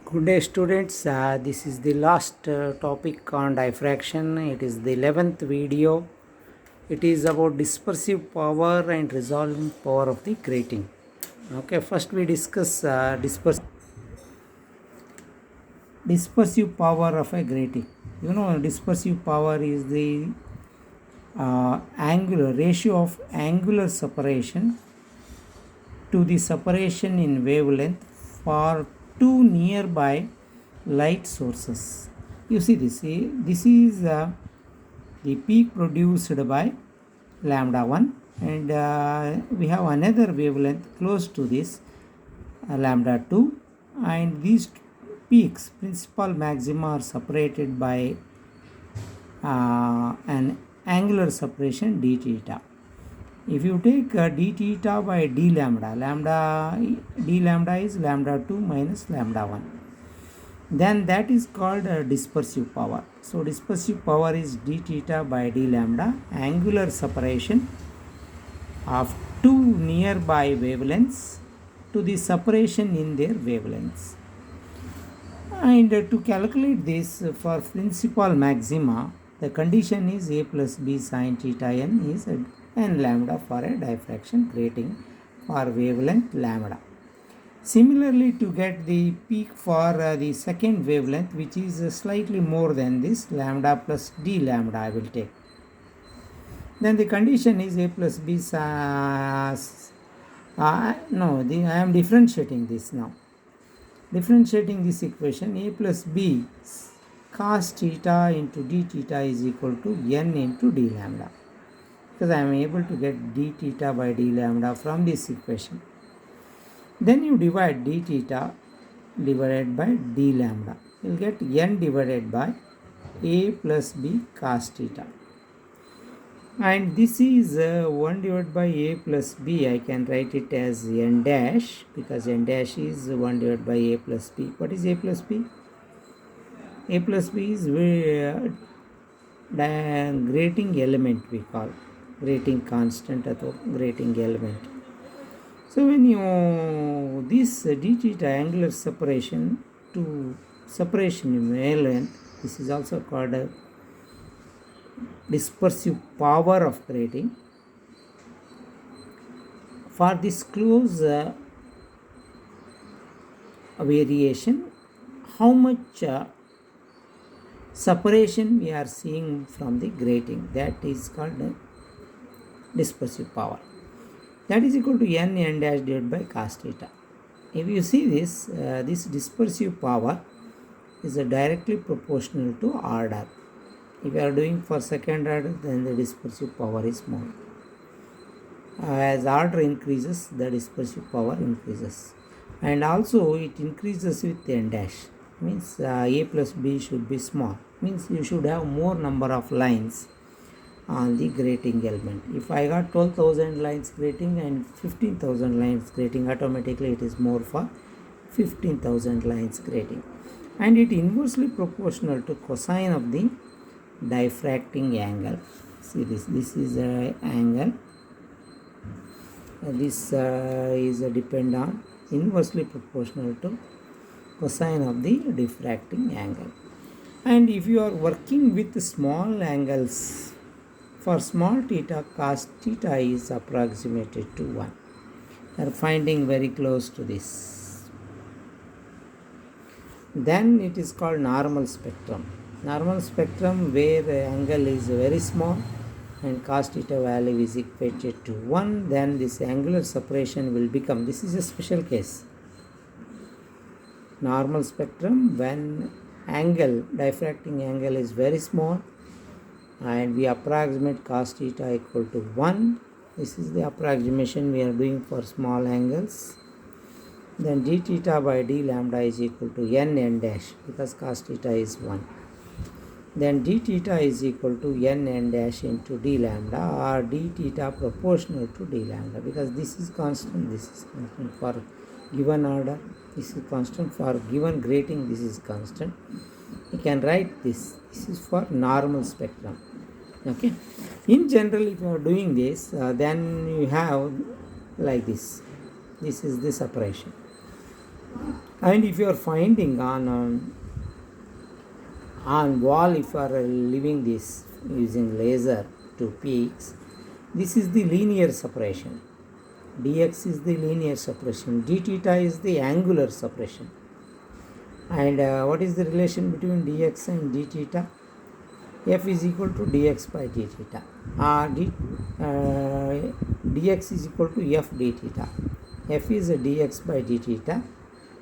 Good day, students. This is the last topic on diffraction. It is the 11th video. It is about dispersive power and resolving power of the grating. Okay, first we discuss dispersive power of a grating. You know, dispersive power is the angular ratio of angular separation to the separation in wavelength for two nearby light sources. You see this. This is the peak produced by lambda 1, and we have another wavelength close to this lambda 2, and these peaks, principal maxima, are separated by an angular separation d theta. If you take d theta by d lambda, d lambda is lambda 2 minus lambda 1, then that is called dispersive power. So dispersive power is d theta by d lambda, angular separation of two nearby wavelengths to the separation in their wavelengths. And to calculate this for principal maxima, the condition is a plus b sine theta n is n lambda for a diffraction grating for wavelength lambda. Similarly, to get the peak for the second wavelength, which is slightly more than this, lambda plus d lambda I will take. Then the condition is a plus b I am differentiating this now. Differentiating this equation, a plus b cos theta into d theta is equal to n into d lambda, because I am able to get d theta by d lambda from this equation. Then you divide d theta divided by d lambda. You will get n divided by a plus b cos theta. And this is 1 divided by a plus b. I can write it as n dash, because n dash is 1 divided by a plus b. What is a plus b? A plus b is grating element, we call grating constant or grating element. So when you this d theta angular separation to separation in wavelength, this is also called a dispersive power of grating. For this close variation, how much separation we are seeing from the grating, that is called dispersive power. That is equal to n dash divided by cos theta. If you see this, this dispersive power is directly proportional to order. If you are doing for second order, then the dispersive power is more. As order increases, the dispersive power increases, and also it increases with n dash. Means a plus b should be small. Means you should have more number of lines on the grating element. If I got 12,000 lines grating and 15,000 lines grating, automatically it is more for 15,000 lines grating, and it inversely proportional to cosine of the diffracting angle. See this is a angle, this is a depend on inversely proportional to cosine of the diffracting angle. And if you are working with small angles, for small theta, cos theta is approximated to 1. We are finding very close to this. Then it is called normal spectrum. Normal spectrum where the angle is very small and cos theta value is equated to 1, then this angular separation will become, this is a special case. Normal spectrum when angle, diffracting angle is very small and we approximate cos theta equal to 1. This is the approximation we are doing for small angles. Then d theta by d lambda is equal to n dash, because cos theta is 1. Then d theta is equal to n dash into d lambda, or d theta proportional to d lambda, because this is constant, this is constant for given order, this is constant for given grating, this is constant. You can write this is for normal spectrum. Okay, in general, if you are doing this, then you have like this is the separation. And if you are finding on wall, if you are leaving this using laser to peaks, this is the linear separation. Dx is the linear separation, d theta is the angular separation. And what is the relation between dx and d theta? F is equal to dx by d theta. Dx is equal to f d theta. F is a dx by d theta.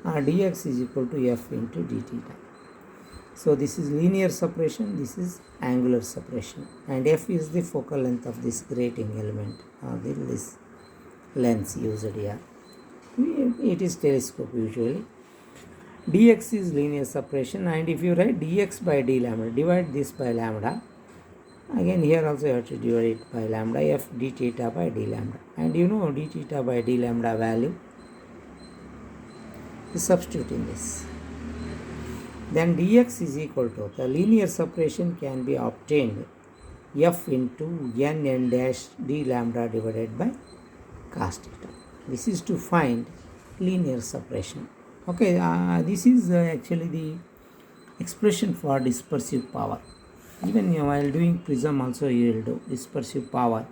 Dx is equal to f into d theta. So this is linear separation, this is angular separation, and f is the focal length of this grating element, or this lens used here. It is telescope usually. Dx is linear separation, and if you write dx by d lambda, divide this by lambda. Again here also you have to divide it by lambda, f d theta by d lambda. And you know d theta by d lambda value. Substitute in this. Then dx is equal to, the linear separation can be obtained f into n dash d lambda divided by cos theta. This is to find linear separation. Okay, this is actually the expression for dispersive power. Even while doing prism also you will do dispersive power,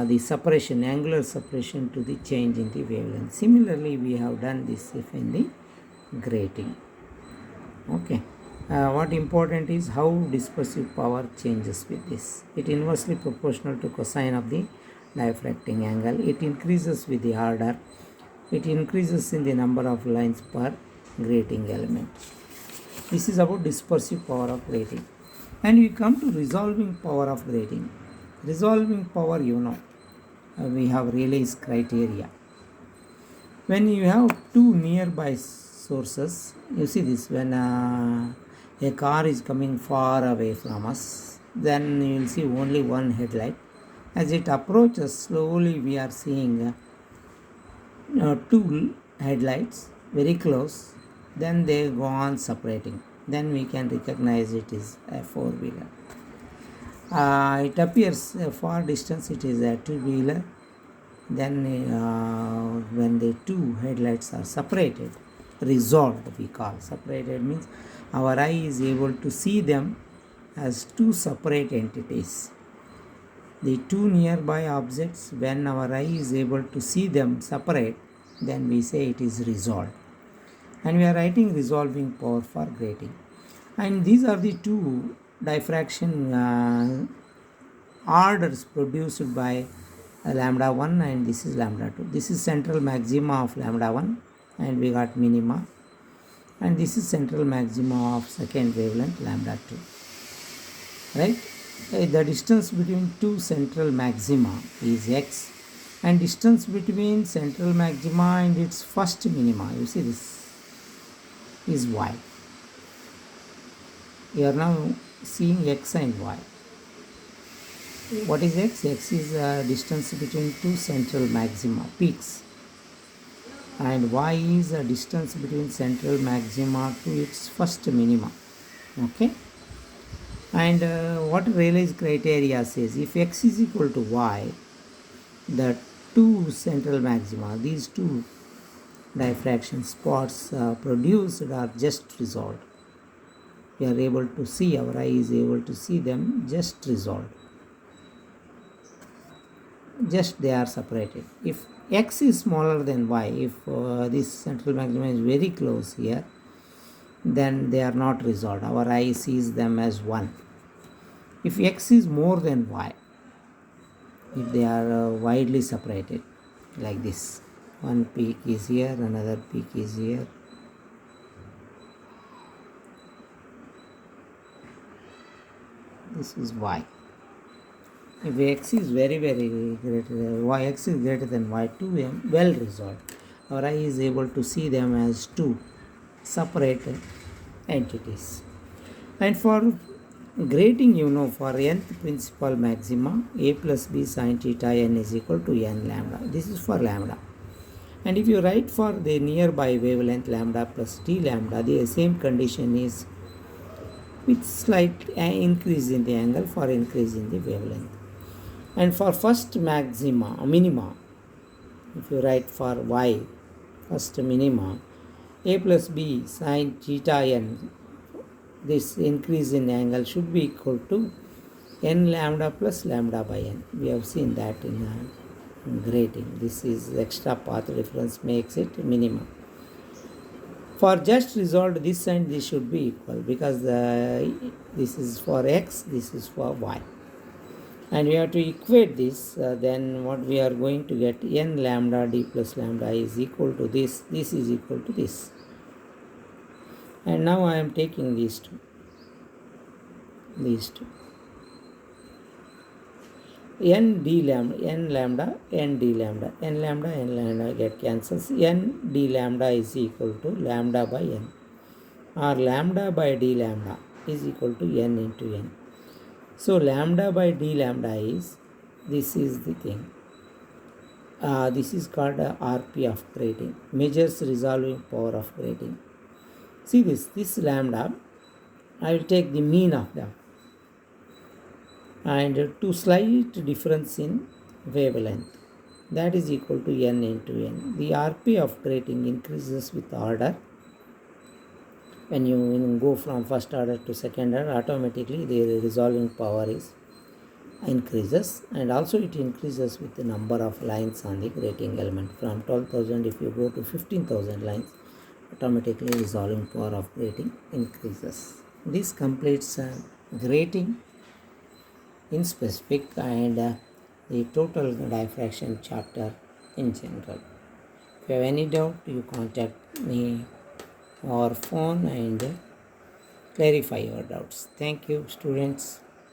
the separation, angular separation to the change in the wavelength. Similarly, we have done this if in the grating. Okay, what important is how dispersive power changes with this. It inversely proportional to cosine of the diffracting angle. It increases with the order. It increases in the number of lines per grating element. This is about dispersive power of grating. And we come to resolving power of grating. Resolving power, you know, we have Rayleigh's criteria. When you have two nearby sources, you see this, when a car is coming far away from us, then you will see only one headlight. As it approaches slowly, we are seeing two headlights very close, then they go on separating. Then we can recognize it is a four-wheeler. It appears a far distance it is a two-wheeler. Then when the two headlights are separated, resolved we call. Separated means our eye is able to see them as two separate entities. The two nearby objects, when our eye is able to see them separate, then we say it is resolved. And we are writing resolving power for grating. And these are the two diffraction orders produced by lambda 1, and this is lambda 2. This is central maxima of lambda 1, and we got minima. And this is central maxima of second wavelength lambda 2. Right? The distance between two central maxima is x, and distance between central maxima and its first minima, you see this, is y. You are now seeing x and y. What is x? X is distance between two central maxima, peaks, and y is a distance between central maxima to its first minima. Okay. And what Rayleigh's criteria says, if x is equal to y, the two central maxima, these two diffraction spots produced are just resolved. We are able to see, our eye is able to see them just resolved. Just they are separated. If x is smaller than y, if this central maxima is very close here, then they are not resolved. Our eye sees them as one. If x is more than y, if they are widely separated like this, one peak is here, another peak is here, this is y. If x is very greater, y x is greater than y2, well resolved. Our eye is able to see them as two separate entities. And for grating, you know, for nth principal maxima, a plus b sin theta n is equal to n lambda. This is for lambda. And if you write for the nearby wavelength lambda plus d lambda, the same condition is with slight increase in the angle for increase in the wavelength. And for first minima, if you write for y, first minima, A plus b sine theta n, this increase in angle should be equal to n lambda plus lambda by n. We have seen that in grating. This is extra path difference makes it minimum. For just resolved this and this should be equal, because this is for x, this is for y, and we have to equate this. Then what we are going to get, n lambda d plus lambda is equal to this is equal to this. And now I am taking these two n d lambda, n lambda get cancels. N d lambda is equal to lambda by n, or lambda by d lambda is equal to n into n. So lambda by d lambda is, this is the thing. This is called RP of grating, measures resolving power of grating. See this lambda, I will take the mean of them, and to slight difference in wavelength, that is equal to n into n. The RP of grating increases with order. When you go from first order to second order, automatically the resolving power is increases, and also it increases with the number of lines on the grating element. From 12,000, if you go to 15,000 lines, automatically resolving power of grating increases. This completes grating in specific and the total diffraction chapter in general. If you have any doubt, you contact me or phone and clarify your doubts. Thank you, students.